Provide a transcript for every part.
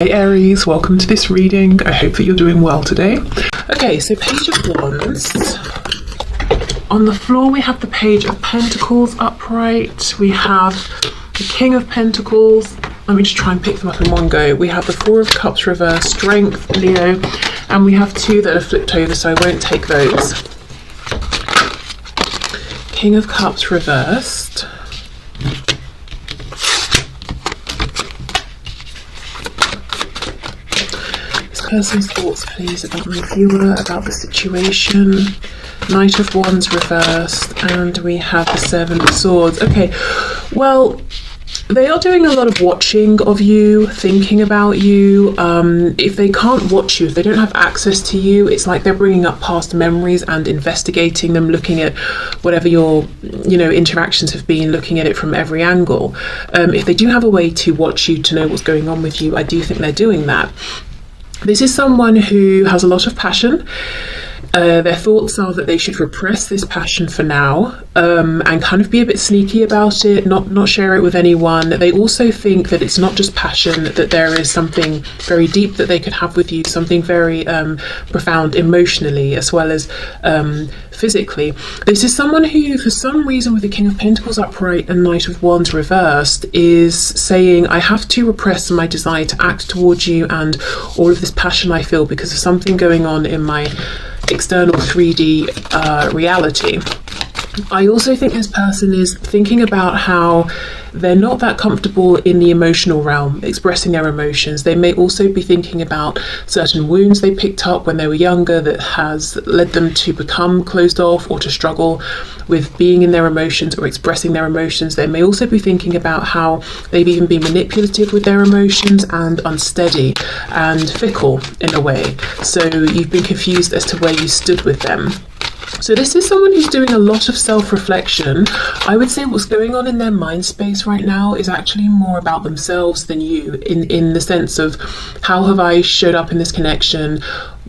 Hey Aries, welcome to this reading. I hope that you're doing well today. Okay, so Page of Wands. On the floor we have the Page of Pentacles upright. We have the King of Pentacles. Let me just try and pick them up in one go. We have the Four of Cups reversed, Strength, Leo, and we have two that are flipped over, so I won't take those. King of Cups reversed. Person's thoughts, please, about my viewer, about the situation. Knight of Wands reversed, and we have the Seven of Swords. Okay, well, they are doing a lot of watching of you, thinking about you. If they can't watch you, if they don't have access to you, it's like they're bringing up past memories and investigating them, looking at whatever your, interactions have been, looking at it from every angle. If they do have a way to watch you, to know what's going on with you, I do think they're doing that. This is someone who has a lot of passion. Their thoughts are that they should repress this passion for now, and kind of be a bit sneaky about it, not share it with anyone. They also think that it's not just passion, that there is something very deep that they could have with you, something very profound emotionally as well as physically. This is someone who, for some reason, with the King of Pentacles upright and Knight of Wands reversed, is saying, I have to repress my desire to act towards you and all of this passion I feel because of something going on in my external 3D reality. I also think this person is thinking about how they're not that comfortable in the emotional realm, expressing their emotions. They may also be thinking about certain wounds they picked up when they were younger that has led them to become closed off or to struggle with being in their emotions or expressing their emotions. They may also be thinking about how they've even been manipulative with their emotions and unsteady and fickle in a way. So you've been confused as to where you stood with them. So this is someone who's doing a lot of self-reflection. I would say what's going on in their mind space right now is actually more about themselves than you, in the sense of, how have I showed up in this connection?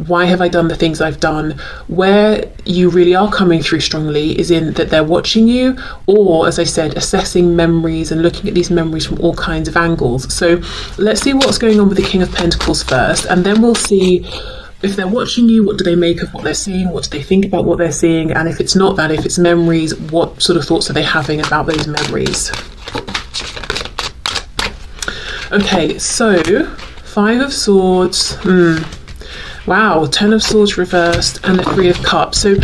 Why have I done the things I've done? Where you really are coming through strongly is in that they're watching you, or, as I said, assessing memories and looking at these memories from all kinds of angles. So let's see what's going on with the King of Pentacles first, and then we'll see if they're watching you, what do they make of what they're seeing? What do they think about what they're seeing? And if it's not that, if it's memories, what sort of thoughts are they having about those memories? Okay, so Five of Swords. Wow, Ten of Swords reversed and the Three of Cups. So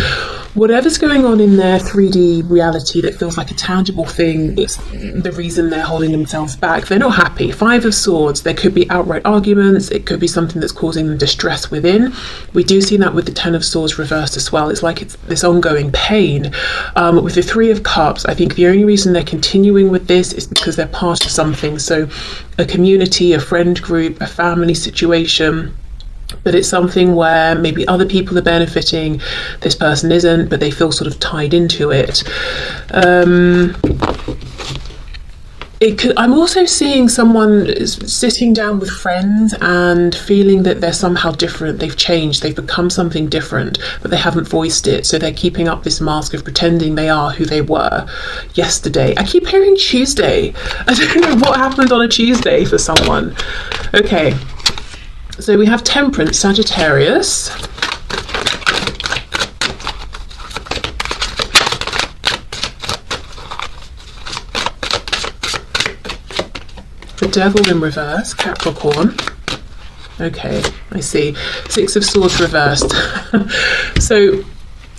whatever's going on in their 3D reality that feels like a tangible thing, it's the reason they're holding themselves back. They're not happy. Five of Swords, there could be outright arguments. It could be something that's causing them distress within. We do see that with the Ten of Swords reversed as well. It's like it's this ongoing pain. With the Three of Cups, I think the only reason they're continuing with this is because they're part of something. So a community, a friend group, a family situation. But it's something where maybe other people are benefiting, this person isn't, but they feel sort of tied into it. I'm also seeing someone sitting down with friends and feeling that they're somehow different. They've changed, they've become something different, but they haven't voiced it. So they're keeping up this mask of pretending they are who they were yesterday. I keep hearing Tuesday. I don't know what happened on a Tuesday for someone. Okay. So we have Temperance, Sagittarius. The Devil in reverse, Capricorn. Okay, I see. Six of Swords reversed. So,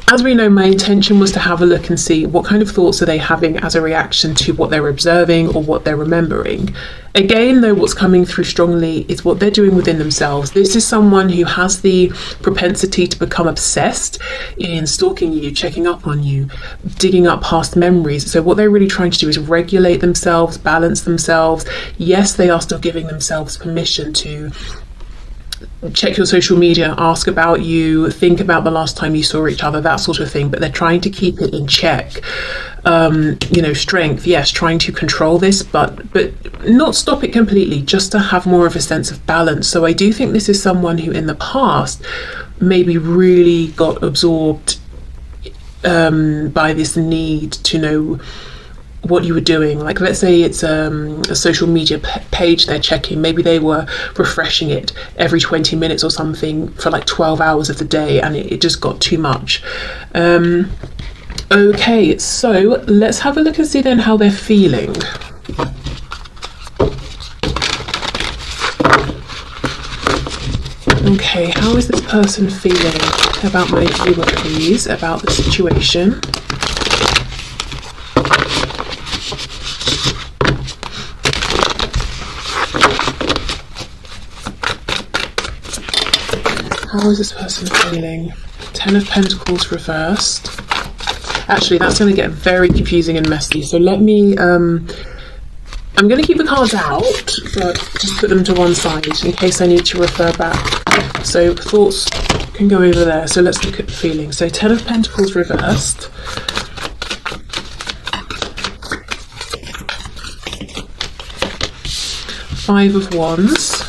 as we know, my intention was to have a look and see what kind of thoughts are they having as a reaction to what they're observing or what they're remembering. Again, though, what's coming through strongly is what they're doing within themselves. This is someone who has the propensity to become obsessed in stalking you, checking up on you, digging up past memories. So what they're really trying to do is regulate themselves, balance themselves. Yes, they are still giving themselves permission to check your social media, ask about you, think about the last time you saw each other, that sort of thing, but they're trying to keep it in check. Strength, yes, trying to control this, but not stop it completely, just to have more of a sense of balance. So I do think this is someone who in the past maybe really got absorbed by this need to know what you were doing. Like, let's say it's a social media page they're checking. Maybe they were refreshing it every 20 minutes or something for like 12 hours of the day, and it just got too much. Okay, so let's have a look and see then how they're feeling. Okay, how is this person feeling about my viewer, please, about the situation? How is this person feeling? 10 of Pentacles reversed. Actually, that's going to get very confusing and messy. So let me, I'm going to keep the cards out, but just put them to one side in case I need to refer back. So thoughts can go over there. So let's look at the feeling. So 10 of Pentacles reversed. 5 of Wands.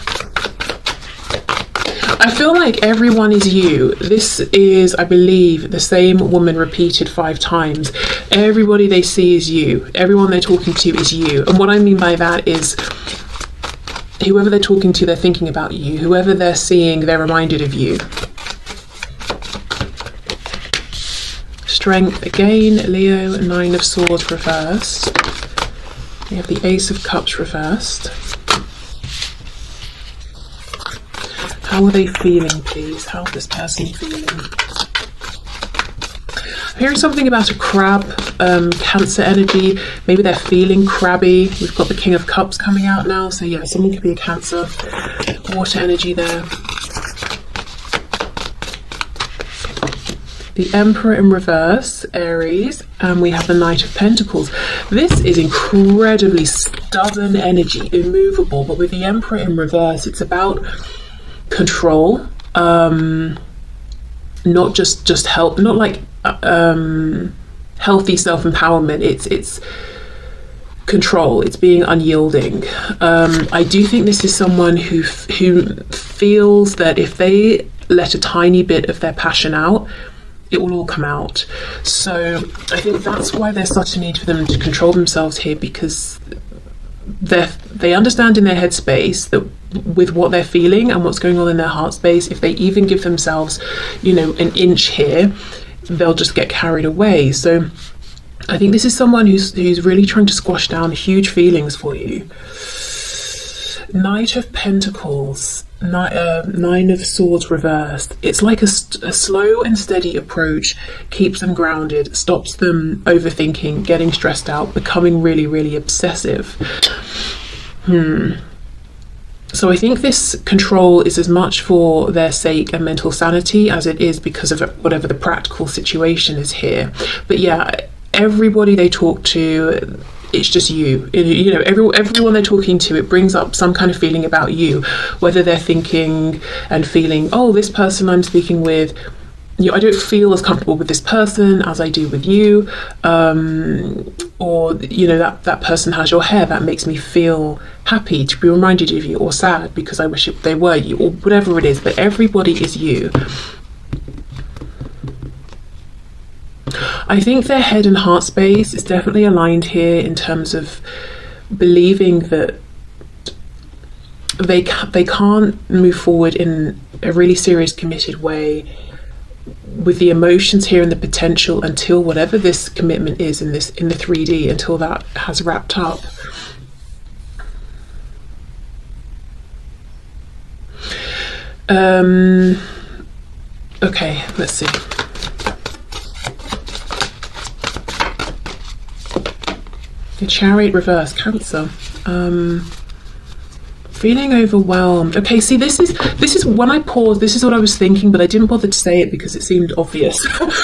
I feel like everyone is you. This is, I believe, the same woman repeated 5 times. Everybody they see is you. Everyone they're talking to is you. And what I mean by that is, whoever they're talking to, they're thinking about you. Whoever they're seeing, they're reminded of you. Strength again, Leo. 9 of Swords reversed. We have the Ace of Cups reversed. How are they feeling, please? How is this person feeling? I'm hearing something about a crab, Cancer energy. Maybe they're feeling crabby. We've got the King of Cups coming out now. So yeah, someone could be a Cancer. Water energy there. The Emperor in reverse, Aries. And we have the Knight of Pentacles. This is incredibly stubborn energy, immovable. But with the Emperor in reverse, it's about control, not just help, not like healthy self-empowerment. It's control. It's being unyielding. I do think this is someone who feels that if they let a tiny bit of their passion out, it will all come out. So I think that's why there's such a need for them to control themselves here, because they understand in their headspace that with what they're feeling and what's going on in their heart space, if they even give themselves, you know, an inch here, they'll just get carried away. So I think this is someone who's really trying to squash down huge feelings for you. Knight of Pentacles, 9 of Swords reversed. It's like a slow and steady approach, keeps them grounded, stops them overthinking, getting stressed out, becoming really, really obsessive. So I think this control is as much for their sake and mental sanity as it is because of whatever the practical situation is here. But yeah, everybody they talk to, it's just you. You know, everyone they're talking to, it brings up some kind of feeling about you, whether they're thinking and feeling, oh, this person I'm speaking with, you know, I don't feel as comfortable with this person as I do with you, or you know, that person has your hair, that makes me feel happy to be reminded of you, or sad because I wish they were you, or whatever it is. But everybody is you. I think their head and heart space is definitely aligned here in terms of believing that they can't move forward in a really serious, committed way with the emotions here and the potential until whatever this commitment is in the 3D, until that has wrapped up. Okay, let's see. The Chariot reverse, Cancer. Feeling overwhelmed. Okay, see, this is when I paused, this is what I was thinking, but I didn't bother to say it because it seemed obvious.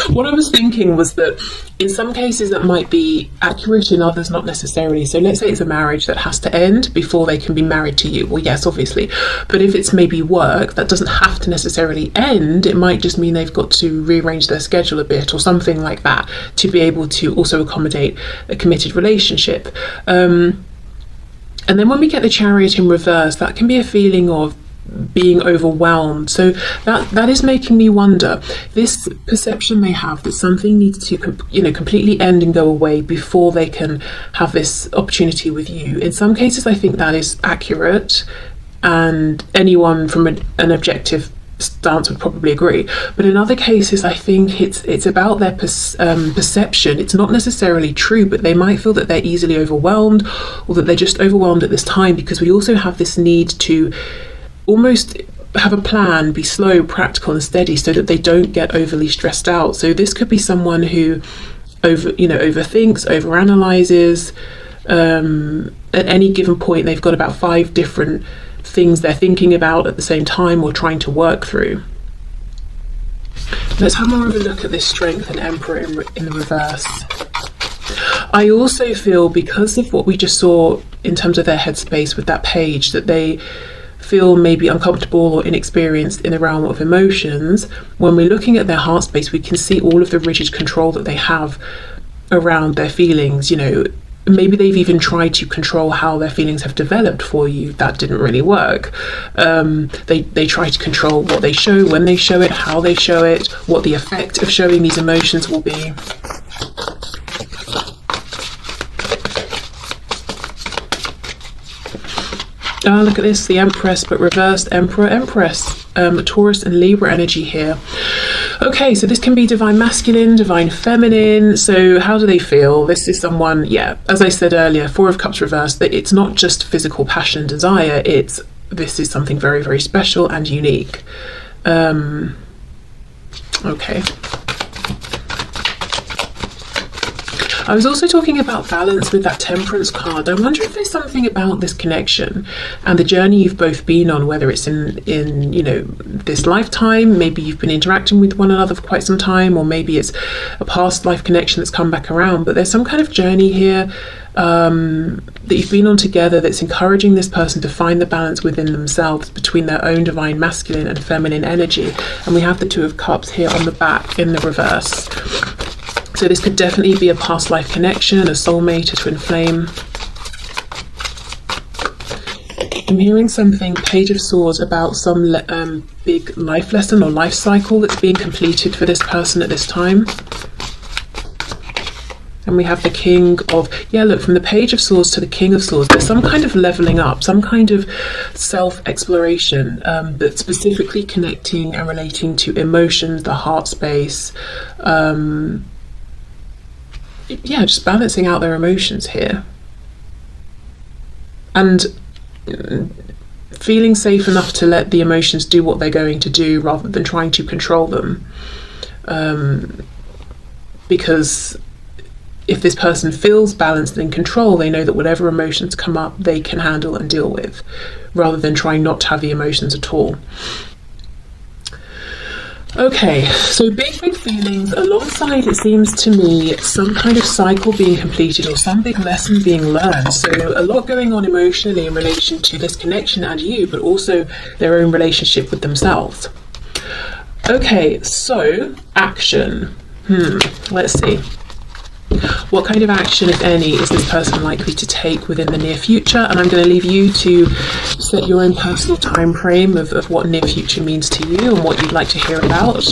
What I was thinking was that in some cases that might be accurate, in others not necessarily. So let's say it's a marriage that has to end before they can be married to you. Well, yes, obviously. But if it's maybe work, that doesn't have to necessarily end. It might just mean they've got to rearrange their schedule a bit or something like that to be able to also accommodate a committed relationship. And then when we get the Chariot in reverse, that can be a feeling of being overwhelmed. So that is making me wonder, this perception they have that something needs to completely end and go away before they can have this opportunity with you. In some cases I think that is accurate, and anyone from an objective stance would probably agree, but in other cases I think it's about their perception. It's not necessarily true, but they might feel that they're easily overwhelmed, or that they're just overwhelmed at this time, because we also have this need to almost have a plan, be slow, practical and steady, so that they don't get overly stressed out. So this could be someone who overthinks, overanalyzes. At any given point they've got about 5 different things they're thinking about at the same time or trying to work through. Let's have more of a look at this Strength and Emperor in the reverse. I also feel, because of what we just saw in terms of their headspace with that page, that they feel maybe uncomfortable or inexperienced in the realm of emotions. When we're looking at their heart space, we can see all of the rigid control that they have around their feelings. Maybe they've even tried to control how their feelings have developed for you. That didn't really work. They try to control what they show, when they show it, how they show it, what the effect of showing these emotions will be. Look at this, the Empress, but reversed Emperor, Empress, Taurus and Libra energy here. Okay, so this can be divine masculine, divine feminine. So how do they feel? This is someone, yeah, as I said earlier, 4 of Cups reversed, that it's not just physical passion and desire, this is something very, very special and unique. Okay. I was also talking about balance with that Temperance card. I wonder if there's something about this connection and the journey you've both been on, whether it's in this lifetime, maybe you've been interacting with one another for quite some time, or maybe it's a past life connection that's come back around, but there's some kind of journey here that you've been on together that's encouraging this person to find the balance within themselves between their own divine masculine and feminine energy. And we have the 2 of Cups here on the back in the reverse. So this could definitely be a past life connection, a soulmate, a twin flame. I'm hearing something, Page of Swords, about some big life lesson or life cycle that's being completed for this person at this time. And we have the King of, yeah, look, from the Page of Swords to the King of Swords, there's some kind of leveling up, some kind of self-exploration that's specifically connecting and relating to emotions, the heart space, yeah, just balancing out their emotions here. And feeling safe enough to let the emotions do what they're going to do rather than trying to control them. Because if this person feels balanced and in control, they know that whatever emotions come up, they can handle and deal with, rather than trying not to have the emotions at all. Okay, so big feelings alongside, it seems to me, some kind of cycle being completed or some big lesson being learned. So a lot going on emotionally in relation to this connection and you, but also their own relationship with themselves. Okay, so action. Let's see. What kind of action, if any, is this person likely to take within the near future? And I'm going to leave you to set your own personal time frame of what near future means to you and what you'd like to hear about.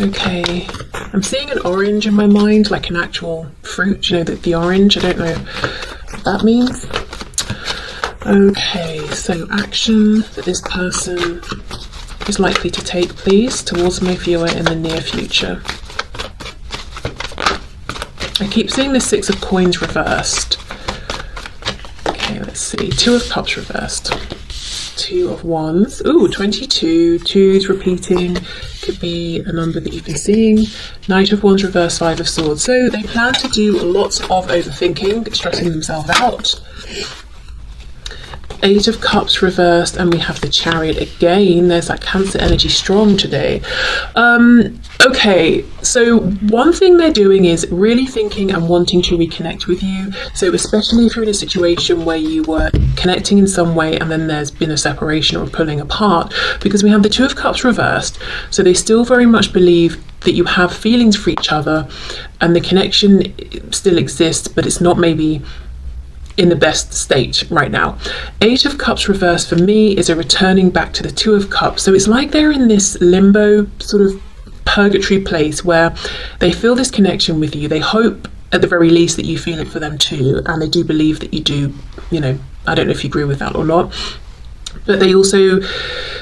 Okay, I'm seeing an orange in my mind, like an actual fruit, the orange. I don't know what that means. Okay, so action that this person is likely to take, please, towards my viewer in the near future. I keep seeing the 6 of Coins reversed. Okay, let's see. 2 of Cups reversed. 2 of Wands. Ooh, 22. 2's repeating. Could be a number that you've been seeing. Knight of Wands reversed, 5 of Swords. So they plan to do lots of overthinking, stressing themselves out. Eight of Cups reversed, and we have the Chariot again. There's that Cancer energy strong today. Okay, so one thing they're doing is really thinking and wanting to reconnect with you. So especially if you're in a situation where you were connecting in some way and then there's been a separation or pulling apart, because we have the Two of Cups reversed, so they still very much believe that you have feelings for each other and the connection still exists, but it's not maybe in the best state right now. Eight of Cups reversed for me is a returning back to the Two of Cups. So it's like they're in this limbo sort of purgatory place where they feel this connection with you. They hope at the very least that you feel it for them too, and they do believe that you do. You know, I don't know if you agree with that or not, but they also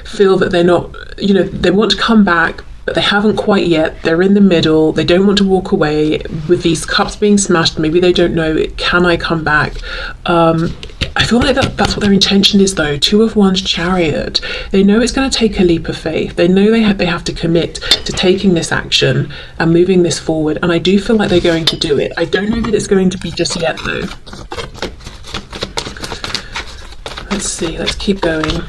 feel that they're not, you know, they want to come back, but they haven't quite yet. They're in the middle. They don't want to walk away with these cups being smashed. Maybe they don't know, can I come back? I feel like that's what their intention is though. Two of Wands, Chariot. They know it's going to take a leap of faith. They know they have to commit to taking this action and moving this forward. And I do feel like they're going to do it. I don't know that it's going to be just yet though. Let's see, let's keep going.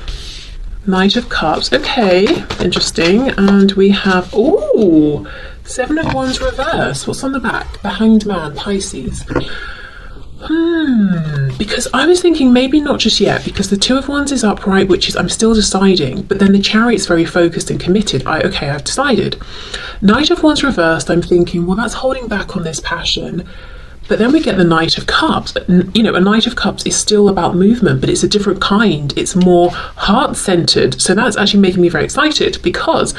Knight of Cups, okay, interesting. And we have, ooh, Seven of Wands reverse. What's on the back? The Hanged Man, Pisces. Because I was thinking maybe not just yet, because the Two of Wands is upright, which is I'm still deciding, but then the Chariot's very focused and committed. Okay, I've decided. Knight of Wands reversed, I'm thinking, well, that's holding back on this passion. But then we get the Knight of Cups. You know, a Knight of Cups is still about movement, but it's a different kind. It's more heart-centered. So that's actually making me very excited, because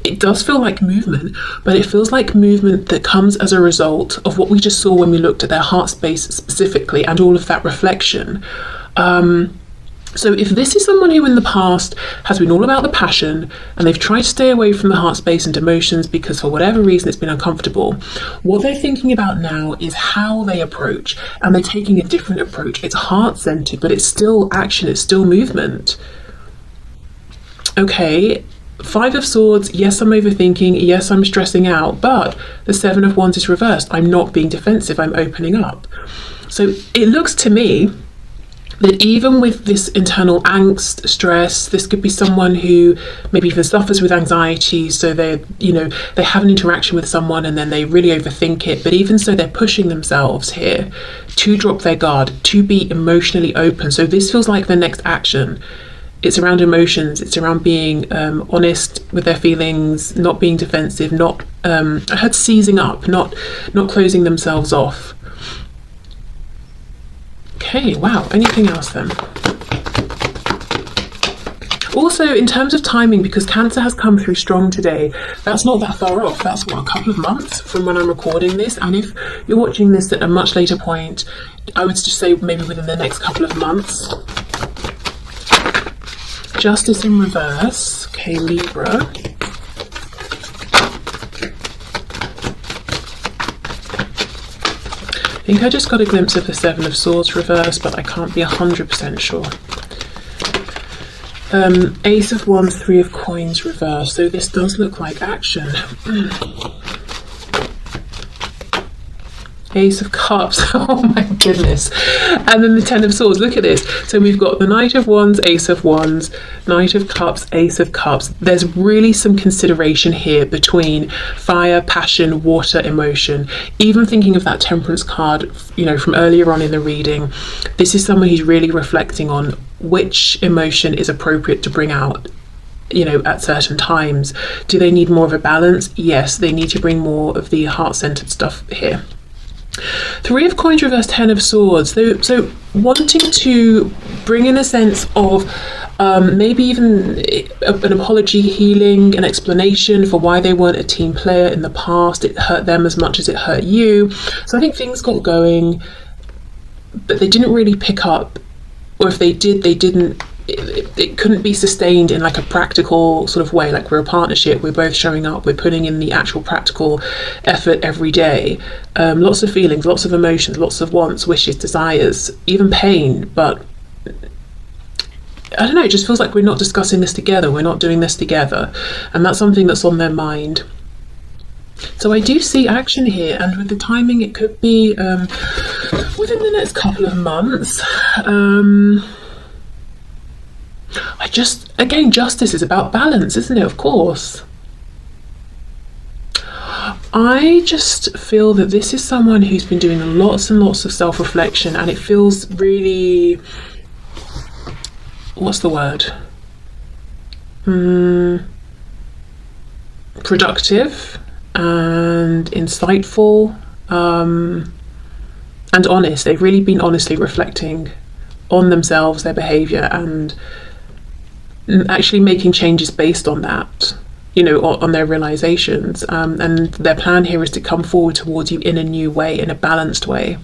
it does feel like movement, but it feels like movement that comes as a result of what we just saw when we looked at their heart space specifically and all of that reflection. So if this is someone who in the past has been all about the passion and they've tried to stay away from the heart space and emotions because for whatever reason it's been uncomfortable, what they're thinking about now is how they approach, and they're taking a different approach. It's heart-centered, but it's still action, it's still movement. Okay, Five of Swords, yes, I'm overthinking, yes, I'm stressing out, but the Seven of Wands is reversed. I'm not being defensive, I'm opening up. So it looks to me that even with this internal angst, stress, this could be someone who maybe even suffers with anxiety. So they have an interaction with someone and then they really overthink it. But even so, they're pushing themselves here to drop their guard, to be emotionally open. So this feels like the next action. It's around emotions. It's around being honest with their feelings, not being defensive, not I heard seizing up, not closing themselves off. Okay, wow, anything else then? Also, in terms of timing, because Cancer has come through strong today, that's not that far off. That's, what, a couple of months from when I'm recording this. And if you're watching this at a much later point, I would just say maybe within the next couple of months. Justice in reverse. Okay, Libra. I think I just got a glimpse of the Seven of Swords reverse, but I can't be 100% sure. Ace of Wands, Three of Coins reverse. So this does look like action. Ace of Cups, oh my goodness. And then the Ten of Swords, look at this. So we've got the Knight of Wands, Ace of Wands, Knight of Cups, Ace of Cups. There's really some consideration here between fire, passion, water, emotion. Even thinking of that Temperance card, you know, from earlier on in the reading, this is someone who's really reflecting on which emotion is appropriate to bring out, you know, at certain times. Do they need more of a balance? Yes, they need to bring more of the heart-centered stuff here. Three of Coins reverse, Ten of Swords. So wanting to bring in a sense of maybe even an apology, healing, an explanation for why they weren't a team player in the past. It hurt them as much as it hurt you. So I think things got going, but they didn't really pick up, or if they did, they didn't. It couldn't be sustained in like a practical sort of way. Like, we're a partnership, we're both showing up, we're putting in the actual practical effort every day. Lots of feelings, lots of emotions, lots of wants, wishes, desires, even pain, but I don't know, it just feels like we're not discussing this together, we're not doing this together, and that's something that's on their mind. So I do see action here, and with the timing it could be within the next couple of months. Again, justice is about balance, isn't it? Of course. I just feel that this is someone who's been doing lots and lots of self-reflection, and it feels really, what's the word? Productive and insightful, and honest. They've really been honestly reflecting on themselves, their behavior, and actually making changes based on that, you know, on their realizations. And their plan here is to come forward towards you in a new way, in a balanced way.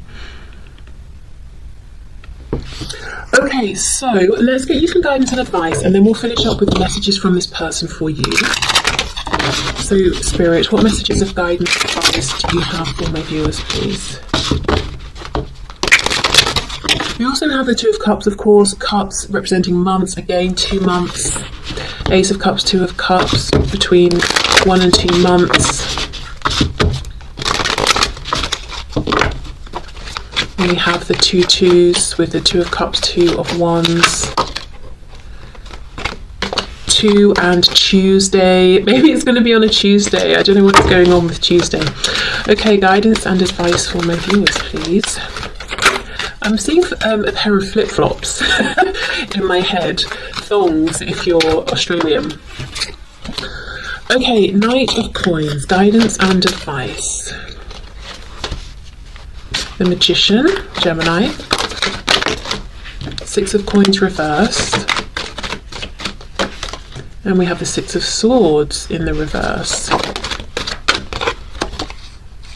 Okay, so let's get you some guidance and advice, and then we'll finish up with the messages from this person for you. So, Spirit, what messages of guidance and advice do you have for my viewers, please? We also have the Two of Cups, of course, cups representing months, again 2 months. Ace of Cups, Two of Cups, between 1 and 2 months. And we have the 2 twos with the Two of Cups, Two of Wands. 2 and Tuesday. Maybe it's going to be on a Tuesday. I don't know what's going on with Tuesday. Okay, guidance and advice for my viewers, please. I'm seeing a pair of flip-flops in my head. Thongs, if you're Australian. Okay, Knight of Coins, guidance and advice. The Magician, Gemini. 6 of Coins reversed. And we have the 6 of Swords in the reverse.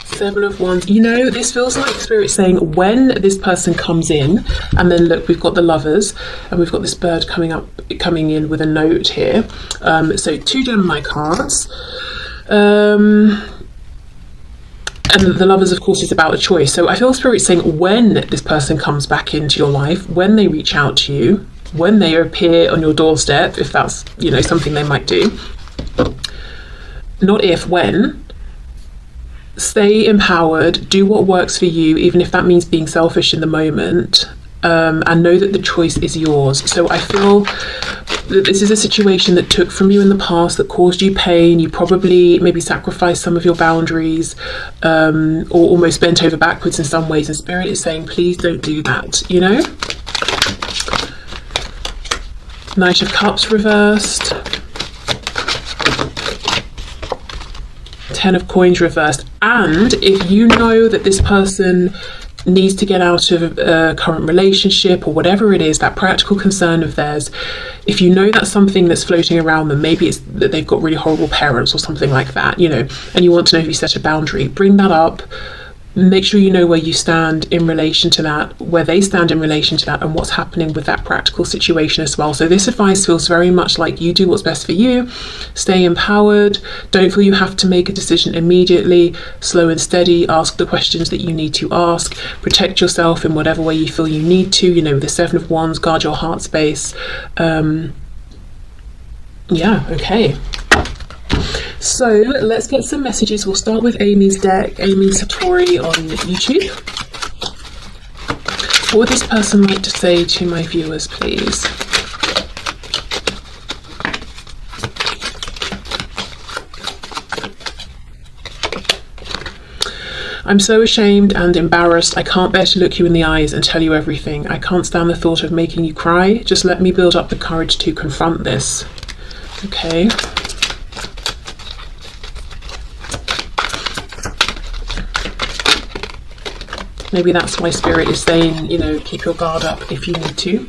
7 of Wands. You know, this feels like Spirit saying when this person comes in, and then look, we've got the Lovers, and we've got this bird coming in with a note here. So 2 Gemini cards. And the Lovers, of course, is about a choice. So I feel Spirit saying when this person comes back into your life, when they reach out to you, when they appear on your doorstep, if that's, you know, something they might do. Not if, when. Stay empowered, do what works for you, even if that means being selfish in the moment, and know that the choice is yours. So I feel that this is a situation that took from you in the past, that caused you pain. You probably maybe sacrificed some of your boundaries, or almost bent over backwards in some ways, and Spirit is saying, please don't do that, you know? Knight of Cups reversed. 10 of Coins reversed. And if you know that this person needs to get out of a current relationship or whatever it is, that practical concern of theirs, if you know that's something that's floating around them, maybe it's that they've got really horrible parents or something like that, you know, and you want to know if you set a boundary, bring that up. Make sure you know where you stand in relation to that, where they stand in relation to that, and what's happening with that practical situation as well. So this advice feels very much like you do what's best for you. Stay empowered. Don't feel you have to make a decision immediately. Slow and steady. Ask the questions that you need to ask. Protect yourself in whatever way you feel you need to. You know, with the 7 of Wands, guard your heart space. Yeah, okay. So let's get some messages. We'll start with Amy's deck, Amy Satori on YouTube. What would this person like to say to my viewers, please? I'm so ashamed and embarrassed. I can't bear to look you in the eyes and tell you everything. I can't stand the thought of making you cry. Just let me build up the courage to confront this. Okay. Maybe that's why Spirit is saying, you know, keep your guard up if you need to.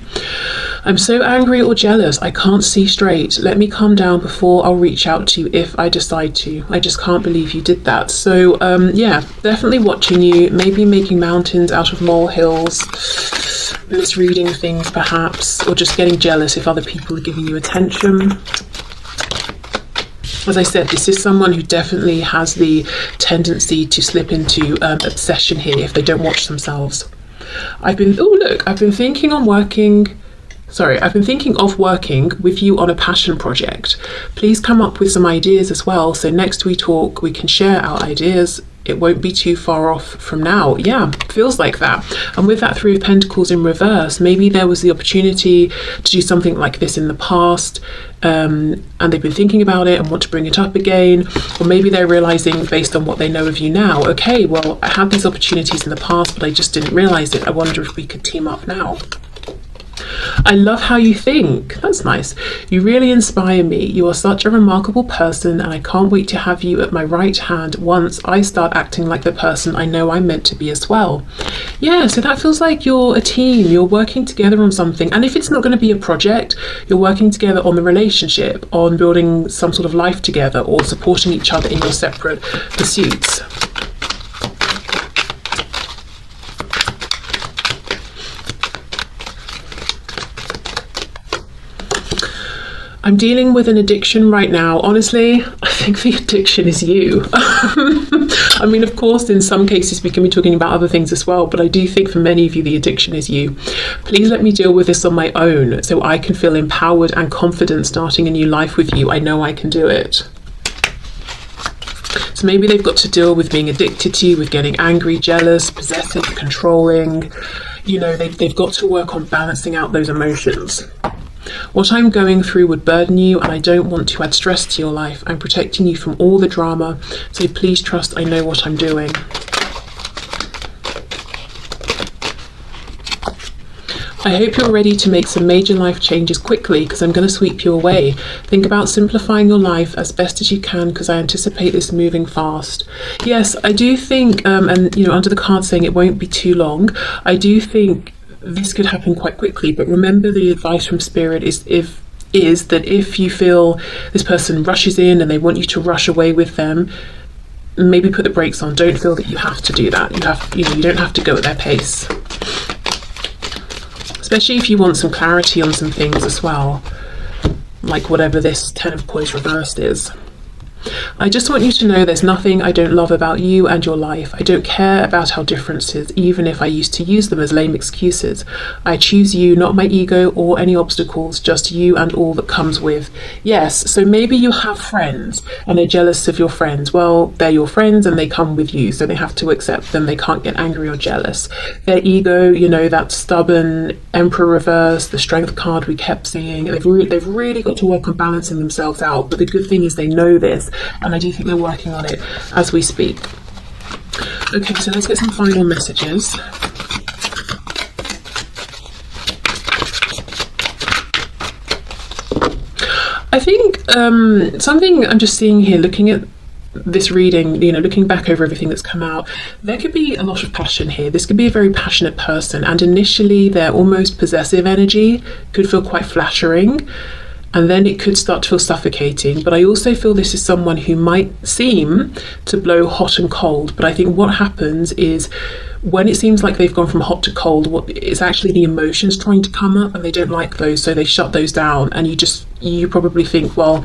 I'm so angry or jealous. I can't see straight. Let me calm down before I'll reach out to you if I decide to. I just can't believe you did that. So, yeah, definitely watching you, maybe making mountains out of molehills, misreading things perhaps, or just getting jealous if other people are giving you attention. As I said, this is someone who definitely has the tendency to slip into obsession here if they don't watch themselves. I've been thinking on working Sorry, I've been thinking of working with you on a passion project. Please come up with some ideas as well, so next we talk, we can share our ideas. It won't be too far off from now. Yeah, feels like that. And with that Three of Pentacles in reverse, maybe there was the opportunity to do something like this in the past, and they've been thinking about it and want to bring it up again. Or maybe they're realizing, based on what they know of you now, okay, well, I had these opportunities in the past, but I just didn't realize it. I wonder if we could team up now. I love how you think. That's nice. You really inspire me. You are such a remarkable person, and I can't wait to have you at my right hand once I start acting like the person I know I'm meant to be as well. Yeah, so that feels like you're a team. You're working together on something. And if it's not going to be a project, you're working together on the relationship, on building some sort of life together, or supporting each other in your separate pursuits. I'm dealing with an addiction right now. Honestly, I think the addiction is you. I mean, of course, in some cases we can be talking about other things as well, but I do think for many of you, the addiction is you. Please let me deal with this on my own so I can feel empowered and confident starting a new life with you. I know I can do it. So maybe they've got to deal with being addicted to you, with getting angry, jealous, possessive, controlling. You know, they've got to work on balancing out those emotions. What I'm going through would burden you, and I don't want to add stress to your life. I'm protecting you from all the drama, so please trust I know what I'm doing. I hope you're ready to make some major life changes quickly, because I'm going to sweep you away. Think about simplifying your life as best as you can, because I anticipate this moving fast. Yes, I do think, and you know, under the card saying it won't be too long, I do think this could happen quite quickly. But remember, the advice from Spirit is that if you feel this person rushes in and they want you to rush away with them, maybe put the brakes on. Don't feel that you have to do that. You don't have to go at their pace. Especially if you want some clarity on some things as well, like whatever this Ten of Coins reversed is. I just want you to know there's nothing I don't love about you and your life. I don't care about our differences, even if I used to use them as lame excuses. I choose you, not my ego or any obstacles, just you and all that comes with. Yes, so maybe you have friends and they're jealous of your friends. Well, they're your friends and they come with you, so they have to accept them. They can't get angry or jealous. Their ego, you know, that stubborn Emperor reverse, the Strength card we kept seeing, they've really got to work on balancing themselves out. But the good thing is they know this, and I do think they're working on it as we speak. Okay, so let's get some final messages. I think something I'm just seeing here, looking at this reading, you know, looking back over everything that's come out, there could be a lot of passion here. This could be a very passionate person, and initially their almost possessive energy could feel quite flattering, and then it could start to feel suffocating. But I also feel this is someone who might seem to blow hot and cold, but I think what happens is when it seems like they've gone from hot to cold, it's actually the emotions trying to come up, and they don't like those, so they shut those down. And you probably think, well,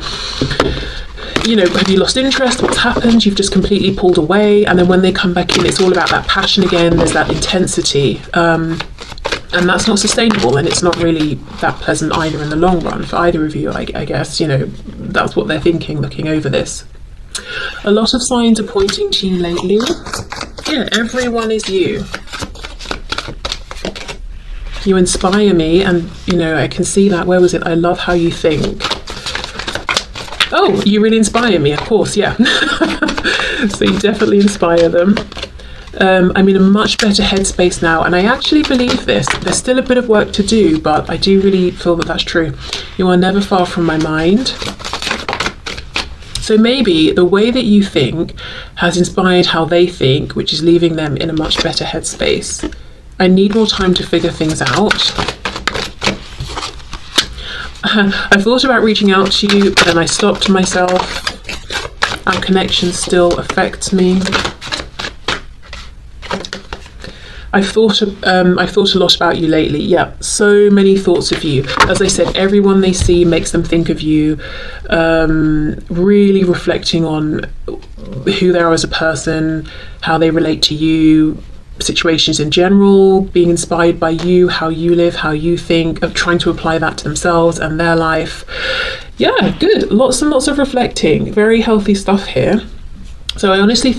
you know, have you lost interest? What's happened? You've just completely pulled away. And then when they come back in, it's all about that passion again. There's that intensity. And that's not sustainable, and it's not really that pleasant either in the long run for either of you, I guess. You know, that's what they're thinking looking over this. A lot of signs are pointing to you lately. Yeah, everyone is you. You inspire me, and, you know, I can see that. Where was it? I love how you think. Oh, you really inspire me, of course, yeah. So you definitely inspire them. I'm in a much better headspace now, and I actually believe this. There's still a bit of work to do, but I do really feel that that's true. You are never far from my mind. So maybe the way that you think has inspired how they think, which is leaving them in a much better headspace. I need more time to figure things out. I thought about reaching out to you, but then I stopped myself. Our connection still affects me. I've thought a lot about you lately. Yeah, so many thoughts of you. As I said, everyone they see makes them think of you. Really reflecting on who they are as a person, how they relate to you, situations in general, being inspired by you, how you live, how you think, of trying to apply that to themselves and their life. Yeah, good. Lots and lots of reflecting. Very healthy stuff here. So I honestly